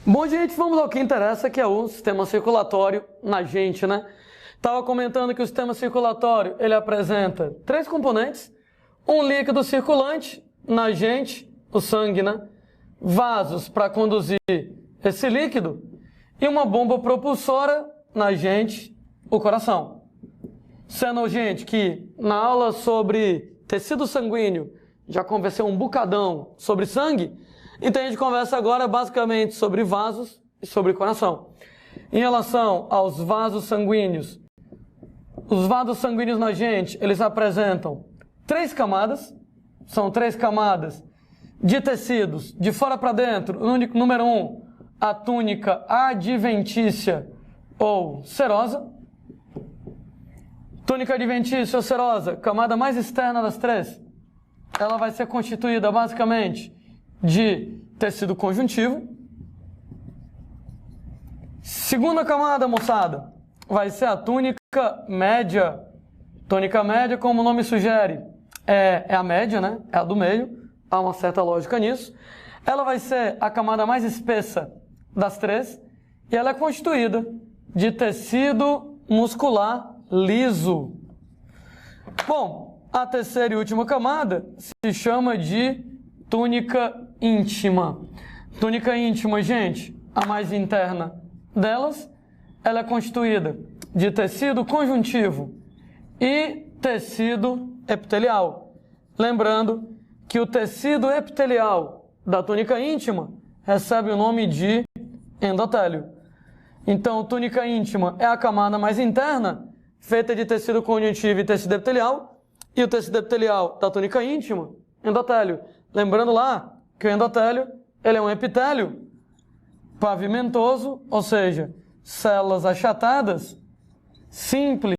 Bom, gente, vamos ao que interessa, que é o sistema circulatório na gente, né? Estava comentando que o sistema circulatório, ele apresenta três componentes: um líquido circulante na gente, o sangue, né? Vasos para conduzir esse líquido e uma bomba propulsora na gente, o coração. Sendo, gente, que na aula sobre tecido sanguíneo já conversei um bocadão sobre sangue, então a gente conversa agora basicamente sobre vasos e sobre coração. Em relação aos vasos sanguíneos, os vasos sanguíneos na gente, eles apresentam três camadas, são três camadas de tecidos, de fora para dentro. Número 1, a túnica adventícia ou serosa. Túnica adventícia ou serosa, camada mais externa das três, ela vai ser constituída basicamente de tecido conjuntivo. Segunda camada, moçada, vai ser a túnica média. Túnica média, como o nome sugere, é a média, né? É a do meio. Há uma certa lógica nisso. Ela vai ser a camada mais espessa das três e ela é constituída de tecido muscular liso. Bom, a terceira e última camada se chama de túnica íntima. Túnica íntima, gente, a mais interna delas, ela é constituída de tecido conjuntivo e tecido epitelial. Lembrando que o tecido epitelial da túnica íntima recebe o nome de endotélio. Então, túnica íntima é a camada mais interna, feita de tecido conjuntivo e tecido epitelial, e o tecido epitelial da túnica íntima, endotélio. Lembrando lá que o endotélio, ele é um epitélio pavimentoso, ou seja, células achatadas, simples,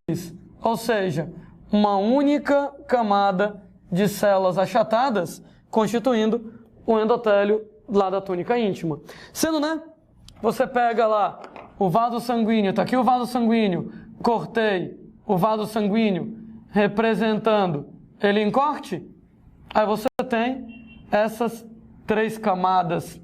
ou seja, uma única camada de células achatadas constituindo o endotélio lá da túnica íntima. Sendo, né, você pega lá o vaso sanguíneo, tá aqui o vaso sanguíneo, cortei o vaso sanguíneo representando ele em corte, aí você tem essas três camadas.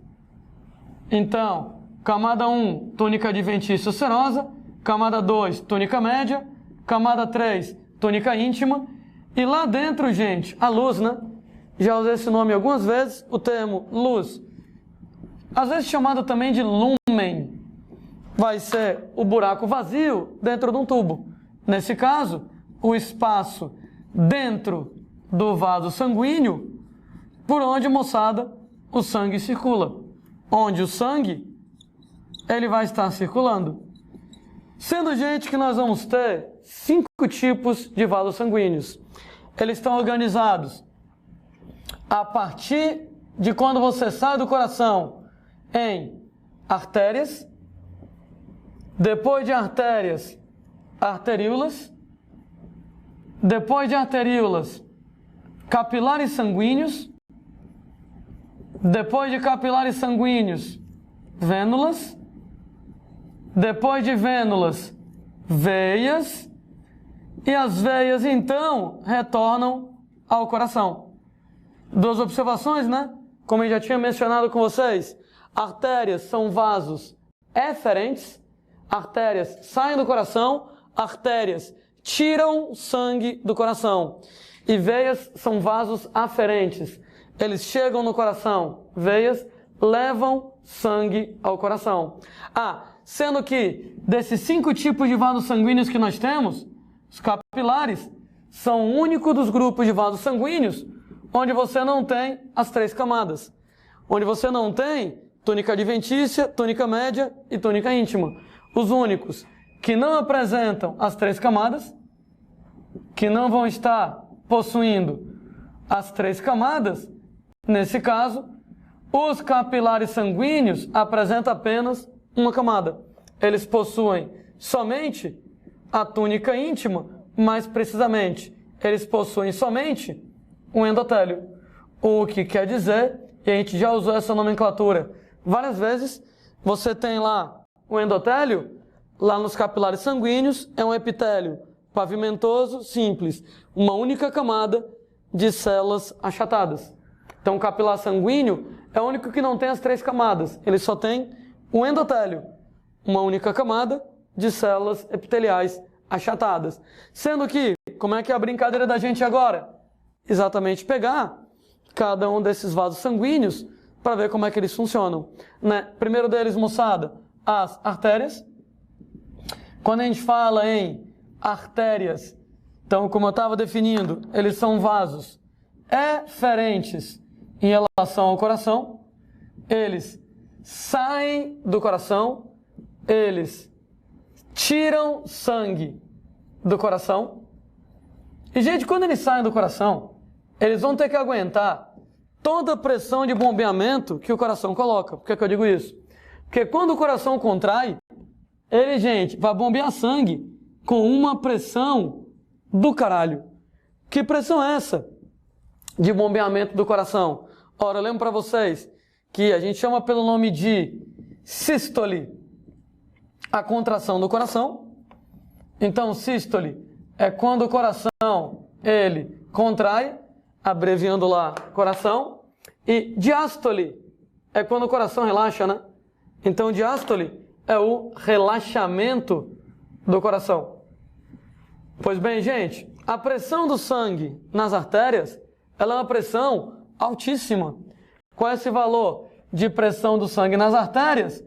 Então, camada 1, túnica adventícia serosa, camada 2, túnica média, camada 3, túnica íntima, e lá dentro, gente, a luz, né? Já usei esse nome algumas vezes, o termo luz, às vezes chamado também de lúmen, vai ser o buraco vazio dentro de um tubo. Nesse caso, o espaço dentro do vaso sanguíneo, por onde, moçada, o sangue circula. Onde o sangue, ele vai estar circulando. Sendo, gente, que nós vamos ter 5 tipos de vasos sanguíneos. Eles estão organizados a partir de quando você sai do coração em artérias, depois de artérias, arteríolas, depois de arteríolas, capilares sanguíneos, depois de capilares sanguíneos, vênulas, depois de vênulas, veias, e as veias então retornam ao coração. Duas observações, né? Como eu já tinha mencionado com vocês, artérias são vasos eferentes, artérias saem do coração, artérias tiram sangue do coração. E veias são vasos aferentes. Eles chegam no coração, veias levam sangue ao coração. Sendo que desses 5 tipos de vasos sanguíneos que nós temos, os capilares são o único dos grupos de vasos sanguíneos onde você não tem as 3 camadas. Onde você não tem túnica adventícia, túnica média e túnica íntima. Os únicos que não apresentam as 3 camadas, que não vão estar possuindo as 3 camadas, nesse caso, os capilares sanguíneos apresentam apenas uma camada. Eles possuem somente a túnica íntima, mais precisamente, eles possuem somente um endotélio. O que quer dizer, e a gente já usou essa nomenclatura várias vezes, você tem lá o endotélio, lá nos capilares sanguíneos, é um epitélio pavimentoso, simples, uma única camada de células achatadas. Então, o capilar sanguíneo é o único que não tem as 3 camadas, ele só tem o endotélio, uma única camada de células epiteliais achatadas. Sendo que, como é que é a brincadeira da gente agora? Exatamente pegar cada um desses vasos sanguíneos para ver como é que eles funcionam, né? Primeiro deles, moçada, as artérias. Quando a gente fala em artérias, então, como eu estava definindo, eles são vasos eferentes em relação ao coração. Eles saem do coração, eles tiram sangue do coração. E, gente, quando eles saem do coração, eles vão ter que aguentar toda a pressão de bombeamento que o coração coloca. Por que eu digo isso? Porque quando o coração contrai, ele, gente, vai bombear sangue com uma pressão do caralho. Que pressão é essa de bombeamento do coração? Ora, eu lembro para vocês que a gente chama pelo nome de sístole a contração do coração. Então, sístole é quando o coração, ele contrai, abreviando lá, coração. E diástole é quando o coração relaxa, né? Então, diástole é o relaxamento do coração. Pois bem, gente, a pressão do sangue nas artérias, ela é uma pressão altíssima. Qual é esse valor de pressão do sangue nas artérias?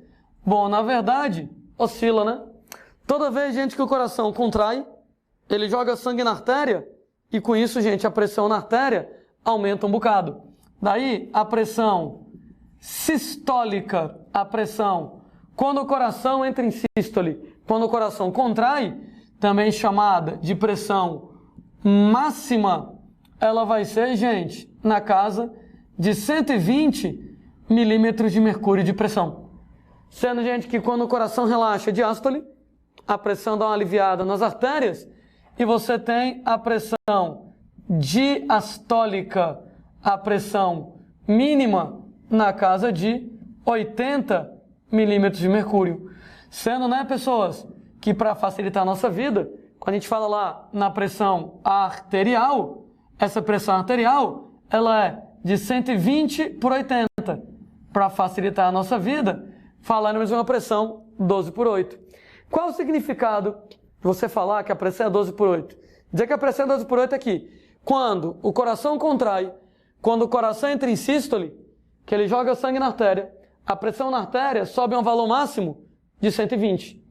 Bom, na verdade, oscila, né? Toda vez, gente, que o coração contrai, ele joga sangue na artéria e com isso, gente, a pressão na artéria aumenta um bocado. Daí, a pressão sistólica, a pressão quando o coração entra em sístole, quando o coração contrai, também chamada de pressão máxima, ela vai ser, gente, na casa de 120 milímetros de mercúrio de pressão. Sendo, gente, que quando o coração relaxa diástole, a pressão dá uma aliviada nas artérias e você tem a pressão diastólica, a pressão mínima na casa de 80 milímetros de mercúrio. Sendo, né, pessoas, que para facilitar a nossa vida, quando a gente fala lá na pressão arterial, essa pressão arterial, ela é de 120 por 80. Para facilitar a nossa vida, falaremos uma pressão 12 por 8. Qual o significado de você falar que a pressão é 12 por 8? Dizer que a pressão é 12 por 8 é que quando o coração contrai, quando o coração entra em sístole, que ele joga sangue na artéria, a pressão na artéria sobe a um valor máximo de 120.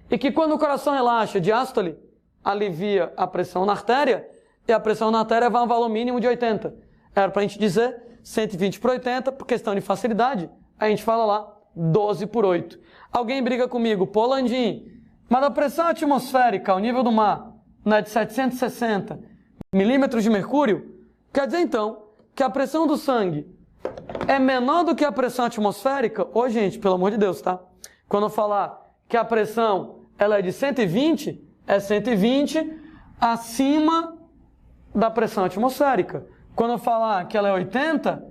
E que quando o coração relaxa, diástole, alivia a pressão na artéria, e a pressão na artéria vai a um valor mínimo de 80. Era para a gente dizer 120 por 80, por questão de facilidade, a gente fala lá 12 por 8. Alguém briga comigo, pô, Landim, mas a pressão atmosférica ao nível do mar não é de 760 milímetros de mercúrio? Quer dizer, então, que a pressão do sangue é menor do que a pressão atmosférica? Ô, gente, pelo amor de Deus, tá? Quando eu falar que a pressão ela é de 120, é 120 acima da pressão atmosférica. Quando eu falar que ela é 80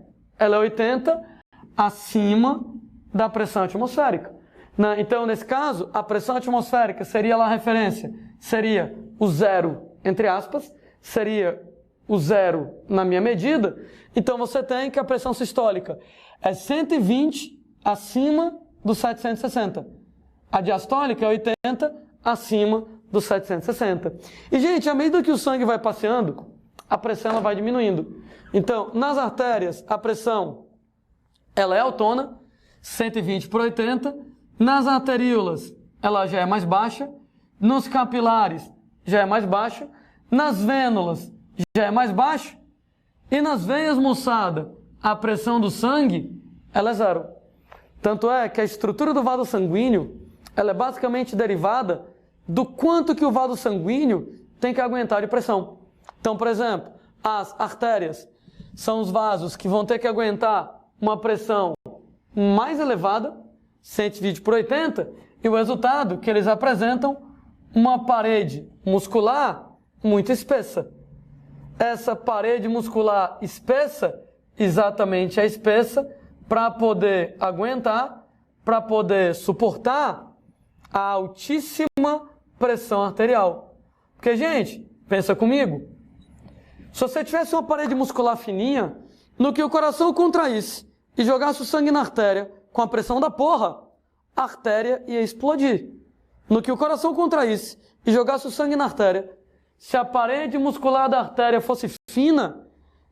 acima da pressão atmosférica. Então, nesse caso, a pressão atmosférica seria lá a referência, seria o zero, entre aspas, seria o zero na minha medida. Então, você tem que a pressão sistólica é 120 acima dos 760. A diastólica é 80 acima dos 760. E, gente, à medida que o sangue vai passeando, a pressão ela vai diminuindo. Então, nas artérias, a pressão ela é autona, 120 por 80. Nas arteríolas, ela já é mais baixa. Nos capilares, já é mais baixa. Nas vênulas, já é mais baixa. E nas veias, moçada, a pressão do sangue, ela é zero. Tanto é que a estrutura do vaso sanguíneo, ela é basicamente derivada do quanto que o vaso sanguíneo tem que aguentar de pressão. Então, por exemplo, as artérias são os vasos que vão ter que aguentar uma pressão mais elevada, 120 por 80, e o resultado que eles apresentam uma parede muscular muito espessa. Essa parede muscular espessa, exatamente é espessa, para poder aguentar, para poder suportar a altíssima pressão arterial. Porque, gente, pensa comigo, se você tivesse uma parede muscular fininha, no que o coração contraísse e jogasse o sangue na artéria com a pressão da porra, a artéria ia explodir. No que o coração contraísse e jogasse o sangue na artéria, se a parede muscular da artéria fosse fina,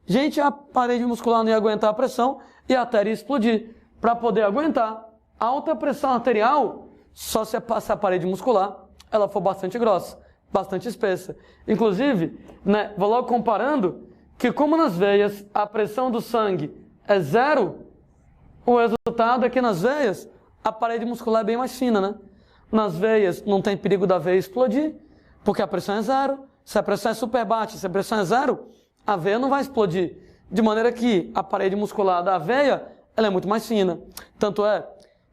gente, a parede muscular não ia aguentar a pressão e a artéria ia explodir. Para poder aguentar alta pressão arterial, só se a parede muscular ela for bastante grossa, bastante espessa. Inclusive, né, vou logo comparando que como nas veias a pressão do sangue é zero, o resultado é que nas veias a parede muscular é bem mais fina, né? Nas veias não tem perigo da veia explodir, porque a pressão é zero. Se a pressão é super baixa, se a pressão é zero, a veia não vai explodir. De maneira que a parede muscular da veia ela é muito mais fina. Tanto é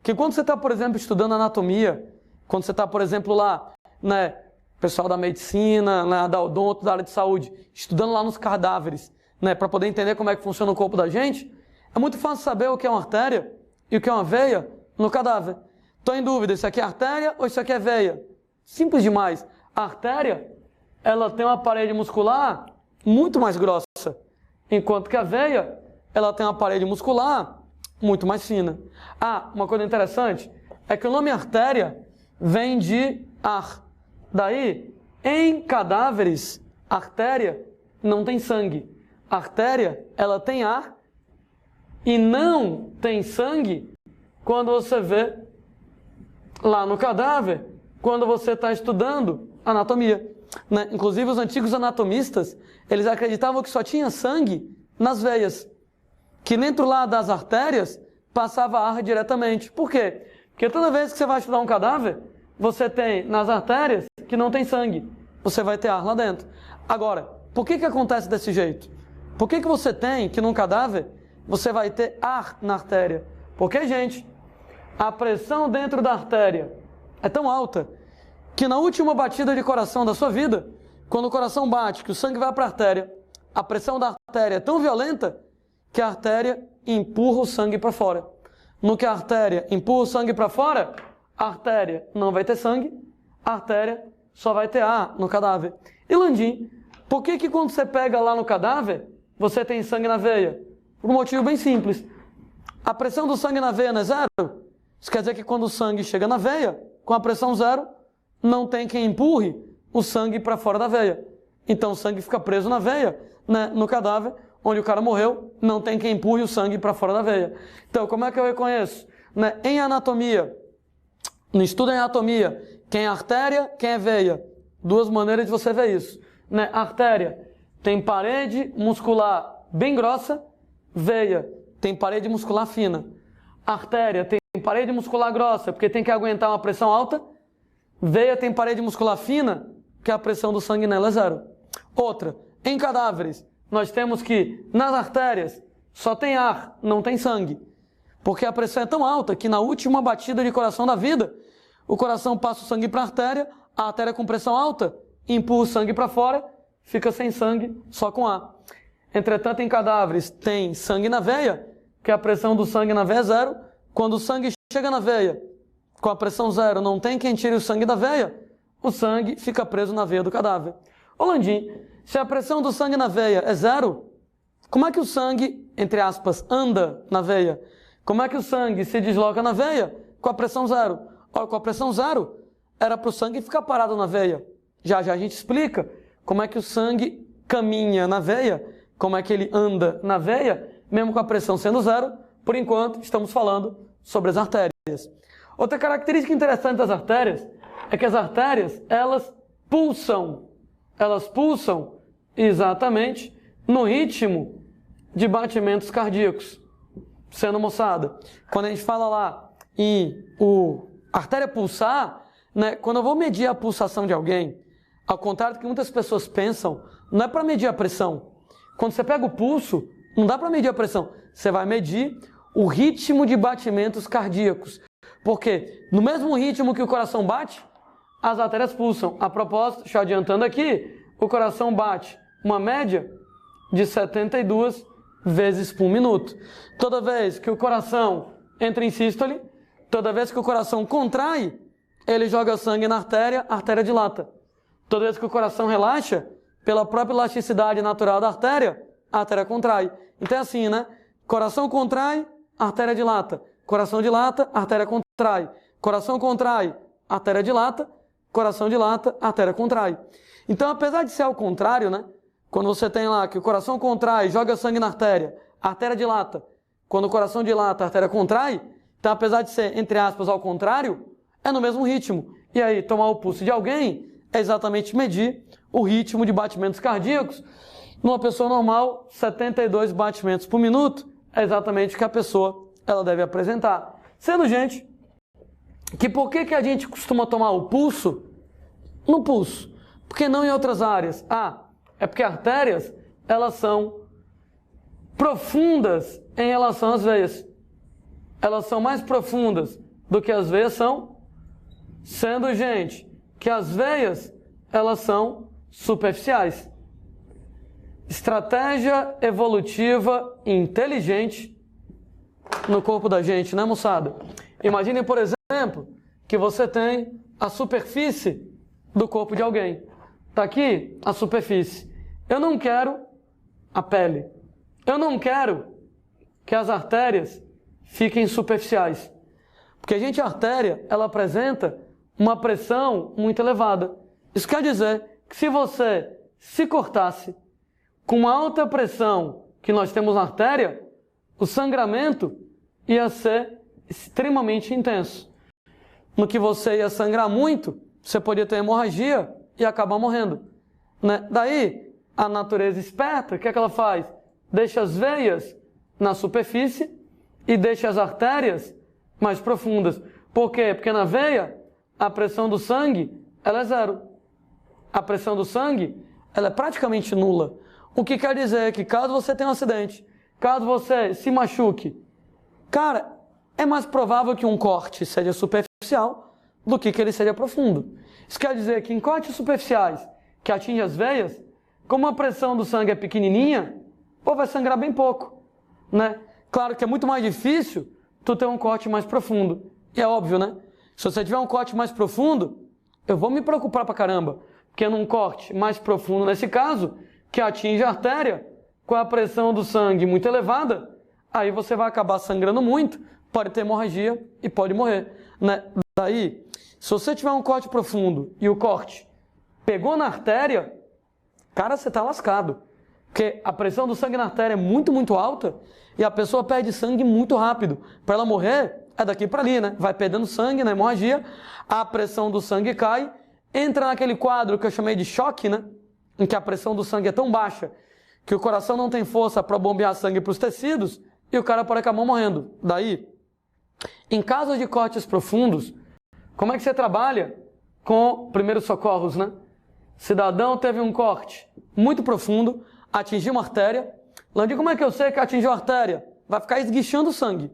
que quando você está, por exemplo, estudando anatomia, quando você está, por exemplo, lá, né, pessoal da medicina, né, da odonto, da área de saúde, estudando lá nos cadáveres, né, para poder entender como é que funciona o corpo da gente, é muito fácil saber o que é uma artéria e o que é uma veia no cadáver. Estou em dúvida, isso aqui é artéria ou isso aqui é veia? Simples demais. A artéria, ela tem uma parede muscular muito mais grossa, enquanto que a veia, ela tem uma parede muscular muito mais fina. Ah, uma coisa interessante é que o nome artéria vem de ar. Daí, em cadáveres, artéria não tem sangue. A artéria, ela tem ar e não tem sangue quando você vê lá no cadáver, quando você está estudando anatomia. Né? Inclusive, os antigos anatomistas, eles acreditavam que só tinha sangue nas veias, que dentro lá das artérias passava ar diretamente. Por quê? Porque toda vez que você vai estudar um cadáver, você tem nas artérias que não tem sangue. Você vai ter ar lá dentro. Agora, por que acontece desse jeito? Por que você tem que num cadáver você vai ter ar na artéria? Porque, gente, a pressão dentro da artéria é tão alta que na última batida de coração da sua vida, quando o coração bate, que o sangue vai para a artéria, a pressão da artéria é tão violenta que a artéria empurra o sangue para fora. No que a artéria empurra o sangue para fora, a artéria não vai ter sangue, a artéria só vai ter ar no cadáver. E Landim, por que quando você pega lá no cadáver, você tem sangue na veia? Por um motivo bem simples. A pressão do sangue na veia não é zero? Isso quer dizer que quando o sangue chega na veia, com a pressão zero, não tem quem empurre o sangue para fora da veia. Então o sangue fica preso na veia, né, no cadáver, onde o cara morreu, não tem quem empurre o sangue para fora da veia. Então, como é que eu reconheço? Né, em anatomia, no estudo em anatomia, quem é artéria, quem é veia. Duas maneiras de você ver isso. Né, artéria tem parede muscular bem grossa, veia tem parede muscular fina. Artéria tem parede muscular grossa, porque tem que aguentar uma pressão alta. Veia tem parede muscular fina, que a pressão do sangue nela é zero. Outra, em cadáveres, nós temos que nas artérias só tem ar, não tem sangue. Porque a pressão é tão alta que na última batida de coração da vida, o coração passa o sangue para a artéria com pressão alta, empurra o sangue para fora, fica sem sangue, só com ar. Entretanto, em cadáveres tem sangue na veia, que a pressão do sangue na veia é zero. Quando o sangue chega na veia, com a pressão zero, não tem quem tire o sangue da veia, o sangue fica preso na veia do cadáver. Ô Landim, se a pressão do sangue na veia é zero, como é que o sangue, entre aspas, anda na veia? Como é que o sangue se desloca na veia com a pressão zero? Ora, com a pressão zero, era para o sangue ficar parado na veia. Já a gente explica como é que o sangue caminha na veia, como é que ele anda na veia, mesmo com a pressão sendo zero. Por enquanto, estamos falando sobre as artérias. Outra característica interessante das artérias é que as artérias, elas pulsam. Elas pulsam exatamente no ritmo de batimentos cardíacos. Sendo moçada, quando a gente fala lá em artéria pulsar, né, quando eu vou medir a pulsação de alguém, ao contrário do que muitas pessoas pensam, não é para medir a pressão. Quando você pega o pulso, não dá para medir a pressão. Você vai medir o ritmo de batimentos cardíacos. Porque no mesmo ritmo que o coração bate, as artérias pulsam. A propósito, já adiantando aqui, o coração bate uma média de 72 vezes por minuto. Toda vez que o coração entra em sístole, toda vez que o coração contrai, ele joga sangue na artéria, a artéria dilata. Toda vez que o coração relaxa, pela própria elasticidade natural da artéria, a artéria contrai. Então é assim, né? Coração contrai, a artéria dilata. Coração dilata, a artéria contrai. Coração contrai, artéria dilata. Coração dilata, artéria contrai. Então, apesar de ser ao contrário, né? Quando você tem lá que o coração contrai, joga sangue na artéria, a artéria dilata. Quando o coração dilata, a artéria contrai. Então, apesar de ser, entre aspas, ao contrário, é no mesmo ritmo. E aí, tomar o pulso de alguém é exatamente medir o ritmo de batimentos cardíacos. Numa pessoa normal, 72 batimentos por minuto é exatamente o que a pessoa ela deve apresentar. Sendo, gente, que por que a gente costuma tomar o pulso no pulso? Por que não em outras áreas? É porque artérias, elas são profundas em relação às veias. Elas são mais profundas do que as veias são, sendo, gente, que as veias, elas são superficiais. Estratégia evolutiva inteligente no corpo da gente, né, moçada? Imaginem, por exemplo, que você tem a superfície do corpo de alguém. Tá aqui a superfície. Eu não quero a pele. Eu não quero que as artérias fiquem superficiais. Porque, gente, a artéria, ela apresenta uma pressão muito elevada. Isso quer dizer que se você se cortasse com uma alta pressão que nós temos na artéria, o sangramento ia ser extremamente intenso. No que você ia sangrar muito, você podia ter hemorragia e acabar morrendo, né? Daí, a natureza esperta, o que é que ela faz? Deixa as veias na superfície e deixa as artérias mais profundas. Por quê? Porque na veia, a pressão do sangue, ela é zero. A pressão do sangue, ela é praticamente nula. O que quer dizer que caso você tenha um acidente, caso você se machuque, cara, é mais provável que um corte seja superficial do que ele seja profundo. Isso quer dizer que em cortes superficiais que atingem as veias, como a pressão do sangue é pequenininha, ou vai sangrar bem pouco, né? Claro que é muito mais difícil tu ter um corte mais profundo. E é óbvio, né? Se você tiver um corte mais profundo, eu vou me preocupar pra caramba. Porque num corte mais profundo, nesse caso, que atinge a artéria, com a pressão do sangue muito elevada, aí você vai acabar sangrando muito, pode ter hemorragia e pode morrer, né? Daí, se você tiver um corte profundo e o corte pegou na artéria, cara, você tá lascado. Porque a pressão do sangue na artéria é muito, muito alta e a pessoa perde sangue muito rápido. Para ela morrer, é daqui para ali, né? Vai perdendo sangue na hemorragia, a pressão do sangue cai, entra naquele quadro que eu chamei de choque, né? Em que a pressão do sangue é tão baixa que o coração não tem força para bombear sangue para os tecidos e o cara pode acabar morrendo. Daí, em casos de cortes profundos, como é que você trabalha com primeiros socorros, né? Cidadão teve um corte muito profundo, atingiu uma artéria. Landim, como é que eu sei que atingiu a artéria? Vai ficar esguichando sangue,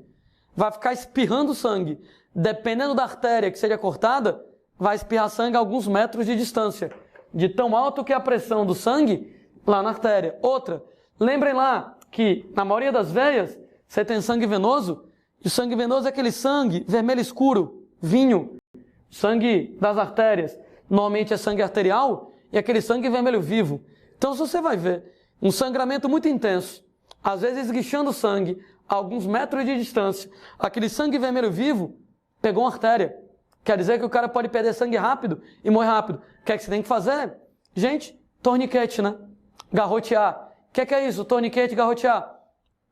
vai ficar espirrando sangue. Dependendo da artéria que seja cortada, vai espirrar sangue a alguns metros de distância, de tão alto que é a pressão do sangue lá na artéria. Outra, lembrem lá que na maioria das veias você tem sangue venoso, e o sangue venoso é aquele sangue vermelho escuro, vinho, sangue das artérias. Normalmente é sangue arterial e aquele sangue vermelho vivo. Então, se você vai ver um sangramento muito intenso, às vezes esguichando sangue a alguns metros de distância, aquele sangue vermelho vivo pegou uma artéria. Quer dizer que o cara pode perder sangue rápido e morrer rápido. O que é que você tem que fazer? Gente, torniquete, né? Garrotear. O que é isso? Torniquete, garrotear.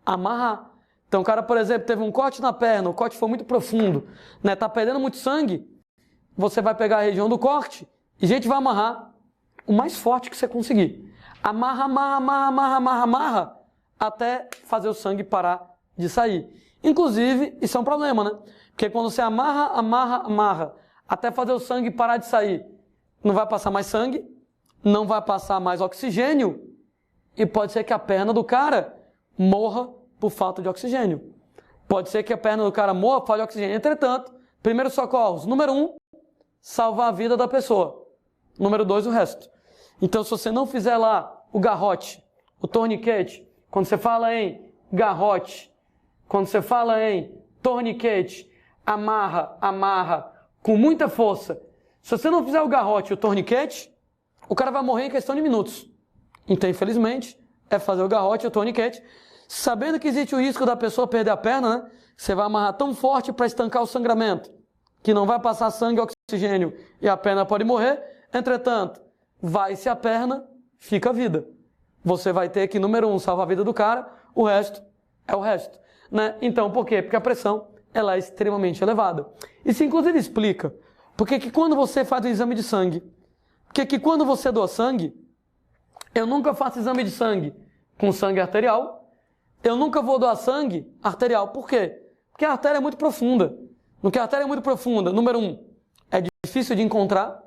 Amarrar. Então, o cara, por exemplo, teve um corte na perna, o corte foi muito profundo, né? Tá perdendo muito sangue, você vai pegar a região do corte e a gente vai amarrar o mais forte que você conseguir. Amarra, amarra, amarra, amarra, amarra, amarra, até fazer o sangue parar de sair. Inclusive, isso é um problema, né? Porque quando você amarra, amarra, amarra, até fazer o sangue parar de sair, não vai passar mais sangue, não vai passar mais oxigênio e pode ser que a perna do cara morra por falta de oxigênio. Pode ser que a perna do cara morra por falta de oxigênio. Entretanto, primeiros socorros. Número 1, salvar a vida da pessoa. Número 2, o resto. Então, se você não fizer lá o garrote, o torniquete, quando você fala em garrote, quando você fala em torniquete, amarra, amarra, com muita força. Se você não fizer o garrote e o torniquete, o cara vai morrer em questão de minutos. Então, infelizmente, é fazer o garrote e o torniquete, sabendo que existe o risco da pessoa perder a perna, né? Você vai amarrar tão forte para estancar o sangramento. que não vai passar sangue e oxigênio e a perna pode morrer. Entretanto, vai-se a perna, fica a vida. Você vai ter que, número 1, salvar a vida do cara, o resto é o resto. Né? Então, por quê? Porque a pressão ela é extremamente elevada. Isso, inclusive, explica porque que quando você faz o exame de sangue, porque que quando você doa sangue, eu nunca faço exame de sangue com sangue arterial, eu nunca vou doar sangue arterial. Por quê? Porque a artéria é muito profunda. No que a artéria é muito profunda, número 1, é difícil de encontrar.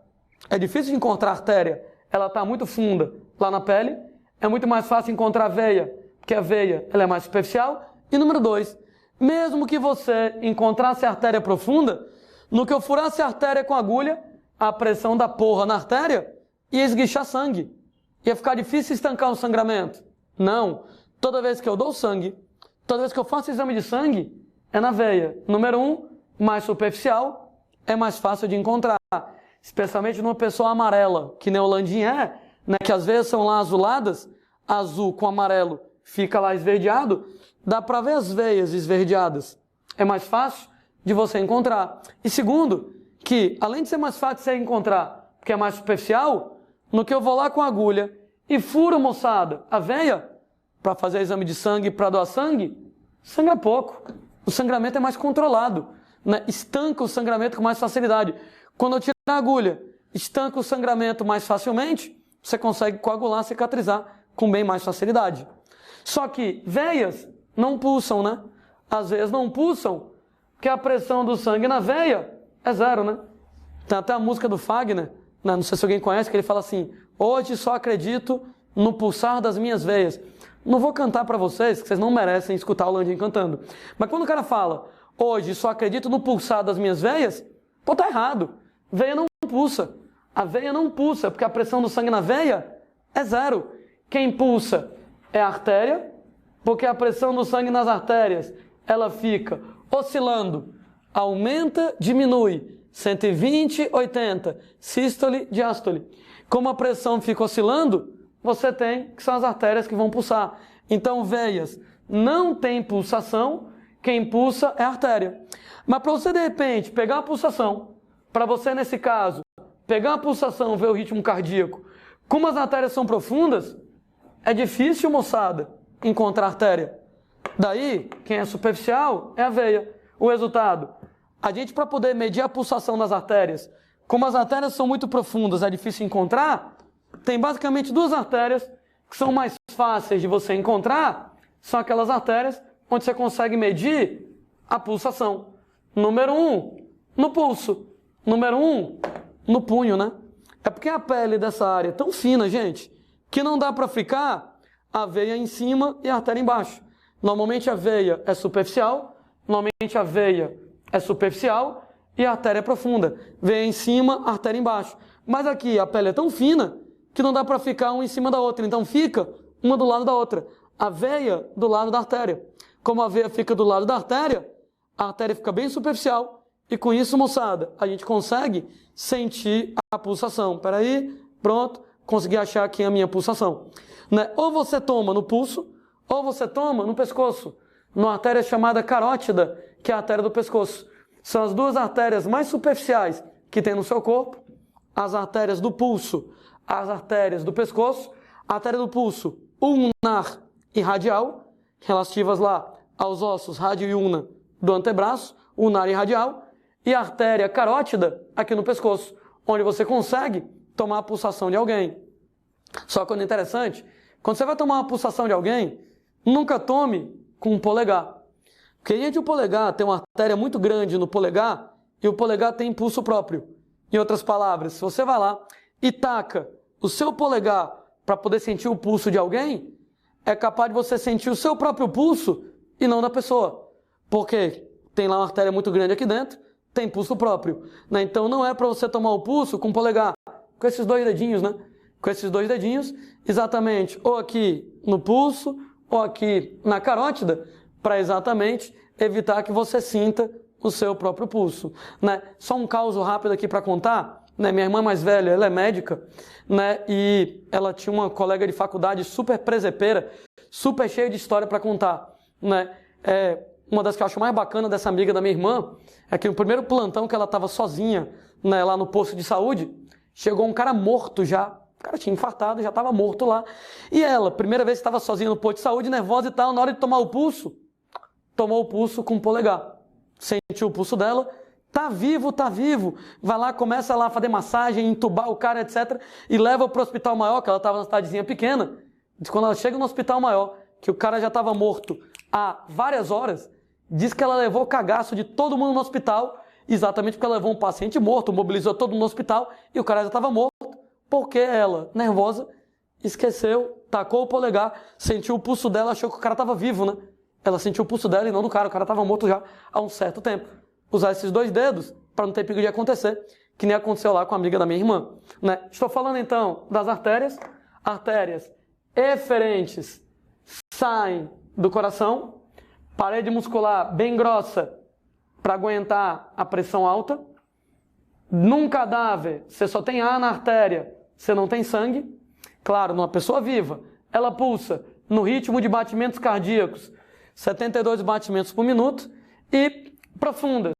É difícil de encontrar a artéria, ela está muito funda lá na pele. É muito mais fácil encontrar a veia, porque a veia ela é mais superficial. E número 2, mesmo que você encontrasse a artéria profunda, no que eu furasse a artéria com agulha, a pressão da porra na artéria ia esguichar sangue. Ia ficar difícil estancar o sangramento. Não. Toda vez que eu dou sangue, toda vez que eu faço exame de sangue, é na veia. Número 1, mais superficial, é mais fácil de encontrar. Especialmente numa pessoa amarela, que nem o Landim é, né, que às vezes são lá azuladas, azul com amarelo fica lá esverdeado, dá para ver as veias esverdeadas. É mais fácil de você encontrar. E segundo, que além de ser mais fácil de você encontrar, porque é mais superficial, no que eu vou lá com a agulha e furo, moçada, a veia, para fazer exame de sangue, para doar sangue, sangra pouco. O sangramento é mais controlado, né? Estanca o sangramento com mais facilidade. Quando eu tiro a agulha, estanca o sangramento mais facilmente, você consegue coagular, cicatrizar com bem mais facilidade. Só que veias não pulsam, né? As veias não pulsam, porque a pressão do sangue na veia é 0, né? Tem até a música do Fagner, né? Não sei se alguém conhece, que ele fala assim: hoje só acredito no pulsar das minhas veias. Não vou cantar para vocês, que vocês não merecem escutar o Landim cantando. Mas quando o cara fala, hoje só acredito no pulsar das minhas veias, pô, tá errado. Veia não pulsa. A veia não pulsa, porque a pressão do sangue na veia é 0. Quem pulsa é a artéria, porque a pressão do sangue nas artérias, ela fica oscilando, aumenta, diminui, 120, 80, sístole, diástole. Como a pressão fica oscilando, você tem que são as artérias que vão pulsar. Então, veias não tem pulsação, quem pulsa é a artéria. Mas para você, de repente, pegar a pulsação, para você, nesse caso, pegar a pulsação, ver o ritmo cardíaco, como as artérias são profundas, é difícil, moçada, encontrar artéria. Daí, quem é superficial é a veia. O resultado, a gente, para poder medir a pulsação das artérias, como as artérias são muito profundas, é difícil encontrar, tem basicamente 2 artérias que são mais fáceis de você encontrar, são aquelas artérias onde você consegue medir a pulsação. Número 1, no pulso. Número 1, no punho, né? É porque a pele dessa área é tão fina, gente, que não dá para ficar a veia em cima e a artéria embaixo. Normalmente a veia é superficial, e a artéria é profunda. Veia em cima, artéria embaixo. Mas aqui a pele é tão fina que não dá para ficar uma em cima da outra. Então fica uma do lado da outra. A veia do lado da artéria. Como a veia fica do lado da artéria, a artéria fica bem superficial. E com isso, moçada, a gente consegue sentir a pulsação. Peraí, pronto, consegui achar aqui a minha pulsação. Né? Ou você toma no pulso, ou você toma no pescoço. Numa artéria chamada carótida, que é a artéria do pescoço. São as 2 artérias mais superficiais que tem no seu corpo. As artérias do pulso, as artérias do pescoço. A artéria do pulso, ulnar e radial, relativas lá aos ossos rádio e ulna do antebraço, ulnar e radial. E a artéria carótida aqui no pescoço, onde você consegue tomar a pulsação de alguém. Só que é interessante, quando você vai tomar uma pulsação de alguém, nunca tome com o polegar. Porque, gente, o polegar tem uma artéria muito grande no polegar e o polegar tem impulso próprio. Em outras palavras, se você vai lá e taca o seu polegar para poder sentir o pulso de alguém, é capaz de você sentir o seu próprio pulso e não da pessoa. Porque tem lá uma artéria muito grande aqui dentro, tem pulso próprio. Né? Então não é para você tomar o pulso com o polegar, com esses 2 dedinhos, né? Com esses 2 dedinhos, exatamente, ou aqui no pulso, ou aqui na carótida, para exatamente evitar que você sinta o seu próprio pulso. Né? Só um caso rápido aqui para contar. Né? Minha irmã mais velha, ela é médica, né? E ela tinha uma colega de faculdade super presepeira, super cheia de história para contar. Né? uma das que eu acho mais bacana dessa amiga da minha irmã, é que no primeiro plantão que ela estava sozinha, né, lá no posto de saúde, chegou um cara morto já. O cara tinha infartado, já estava morto lá. E ela, primeira vez que estava sozinha no posto de saúde, nervosa e tal, na hora de tomar o pulso, tomou o pulso com o polegar. Sentiu o pulso dela, tá vivo, tá vivo. Vai lá, começa lá a fazer massagem, entubar o cara, etc. E leva para o hospital maior, que ela estava na cidadezinha pequena. Diz que quando ela chega no hospital maior, que o cara já estava morto há várias horas, diz que ela levou cagaço de todo mundo no hospital, exatamente porque ela levou um paciente morto, mobilizou todo mundo no hospital e o cara já estava morto. Porque ela, nervosa, esqueceu, tacou o polegar, sentiu o pulso dela, achou que o cara estava vivo, né? Ela sentiu o pulso dela e não do cara, o cara estava morto já há um certo tempo. Usar esses 2 dedos para não ter perigo de acontecer, que nem aconteceu lá com a amiga da minha irmã, né? Estou falando então das artérias. Artérias eferentes saem do coração, parede muscular bem grossa para aguentar a pressão alta. Num cadáver, você só tem ar na artéria, você não tem sangue. Claro, numa pessoa viva, ela pulsa no ritmo de batimentos cardíacos, 72 batimentos por minuto, e profundas,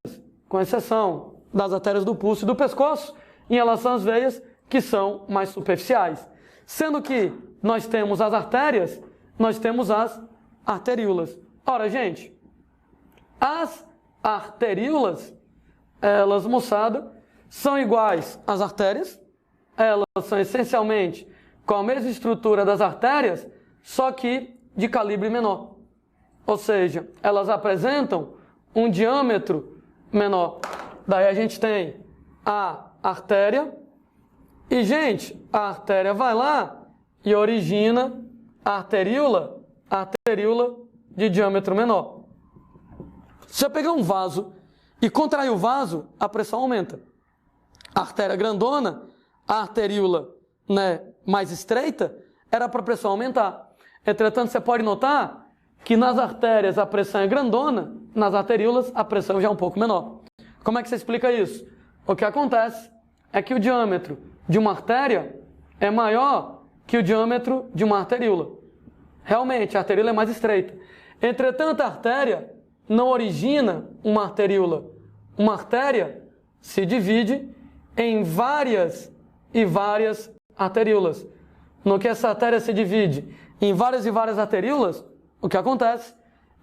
com exceção das artérias do pulso e do pescoço, em relação às veias, que são mais superficiais. Sendo que nós temos as artérias, nós temos as arteríolas. Ora, gente, as arteríolas, elas, moçada, são iguais às artérias, elas são essencialmente com a mesma estrutura das artérias, só que de calibre menor. Ou seja, elas apresentam um diâmetro menor. Daí a gente tem a artéria e, gente, a artéria vai lá e origina a arteríola de diâmetro menor. Se eu pegar um vaso e contrair o vaso, a pressão aumenta. A artéria grandona, a arteríola, né, mais estreita, era para a pressão aumentar. Entretanto, você pode notar que nas artérias a pressão é grandona, nas arteríolas a pressão já é um pouco menor. Como é que você explica isso? O que acontece é que o diâmetro de uma artéria é maior que o diâmetro de uma arteríola. Realmente, a arteríola é mais estreita. Entretanto, a artéria não origina uma arteríola. Uma artéria se divide em várias e várias arteríolas. No que essa artéria se divide em várias e várias arteríolas, o que acontece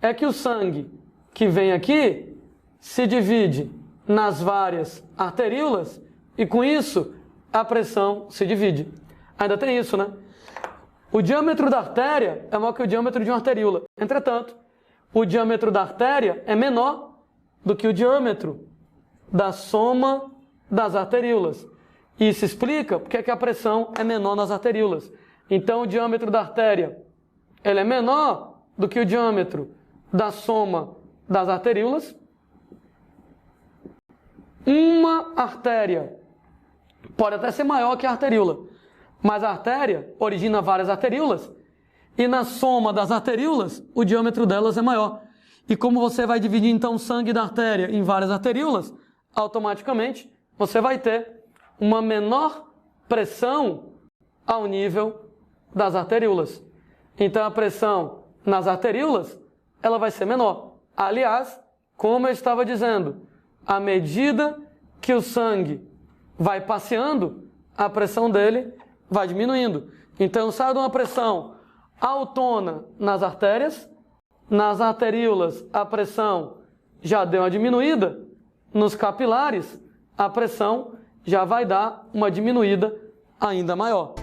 é que o sangue que vem aqui se divide nas várias arteríolas e com isso a pressão se divide. Ainda tem isso, né? O diâmetro da artéria é maior que o diâmetro de uma arteríola. Entretanto, o diâmetro da artéria é menor do que o diâmetro da soma das arteríolas. Isso explica porque é que a pressão é menor nas arteríolas. Então, o diâmetro da artéria ele é menor do que o diâmetro da soma das arteríolas. Uma artéria pode até ser maior que a arteríola, mas a artéria origina várias arteríolas e na soma das arteríolas o diâmetro delas é maior. E como você vai dividir então o sangue da artéria em várias arteríolas, automaticamente você vai ter uma menor pressão ao nível das arteríolas. Então a pressão nas arteríolas ela vai ser menor. Aliás, como eu estava dizendo, à medida que o sangue vai passeando, a pressão dele vai diminuindo. Então sai de uma pressão autona nas artérias, nas arteríolas a pressão já deu uma diminuída, nos capilares a pressão já vai dar uma diminuída ainda maior.